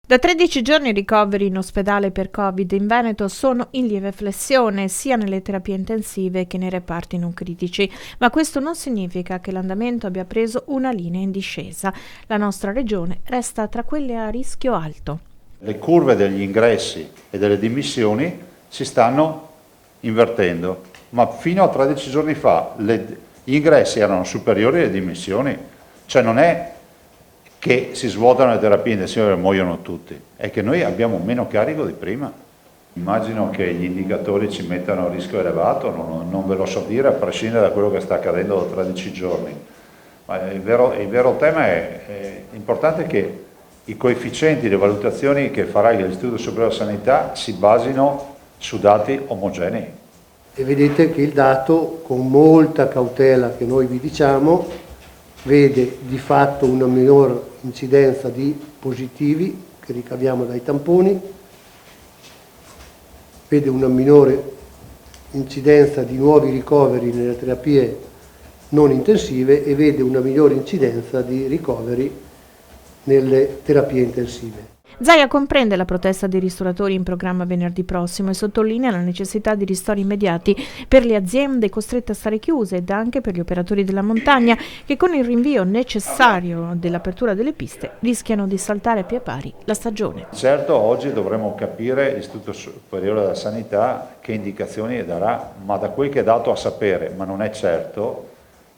Da 13 giorni i ricoveri in ospedale per Covid in Veneto sono in lieve flessione sia nelle terapie intensive che nei reparti non critici, ma questo non significa che l'andamento abbia preso una linea in discesa. La nostra regione resta tra quelle a rischio alto. Le curve degli ingressi e delle dimissioni si stanno invertendo, ma fino a 13 giorni fa gli ingressi erano superiori alle dimissioni, cioè non è che si svuotano le terapie intensive e muoiono tutti, è che noi abbiamo meno carico di prima. Immagino che gli indicatori ci mettano a rischio elevato, non ve lo so dire a prescindere da quello che sta accadendo da 13 giorni. Ma il vero tema è importante che i coefficienti, le valutazioni che farà l'Istituto Superiore della Sanità si basino su dati omogenei. E vedete che il dato, con molta cautela che noi vi diciamo, vede di fatto una minor incidenza di positivi che ricaviamo dai tamponi, vede una minore incidenza di nuovi ricoveri nelle terapie non intensive e vede una migliore incidenza di ricoveri nelle terapie intensive. Zaia comprende la protesta dei ristoratori in programma venerdì prossimo e sottolinea la necessità di ristori immediati per le aziende costrette a stare chiuse ed anche per gli operatori della montagna che con il rinvio necessario dell'apertura delle piste rischiano di saltare a pie pari la stagione. Certo, oggi dovremo capire l'Istituto Superiore della Sanità che indicazioni darà, ma da quel che è dato a sapere, ma non è certo,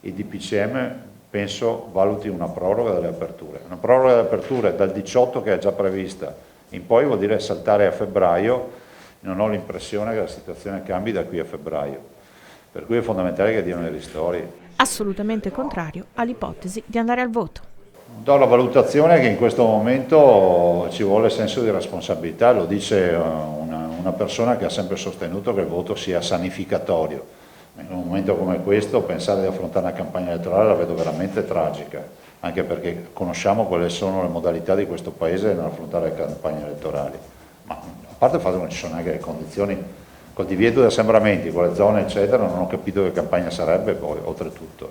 il DPCM penso valuti una proroga delle aperture. Una proroga delle aperture dal 18 che è già prevista in poi vuol dire saltare a febbraio. Non ho l'impressione che la situazione cambi da qui a febbraio, per cui è fondamentale che diano i ristori. Assolutamente contrario all'ipotesi di andare al voto. Do la valutazione che in questo momento ci vuole senso di responsabilità, lo dice una persona che ha sempre sostenuto che il voto sia sanificatorio. In un momento come questo pensare di affrontare una campagna elettorale la vedo veramente tragica, anche perché conosciamo quali sono le modalità di questo Paese nell'affrontare le campagne elettorali. Ma a parte il fatto che non ci sono neanche le condizioni, col divieto di assembramenti, con le zone eccetera, non ho capito che campagna sarebbe poi, oltretutto.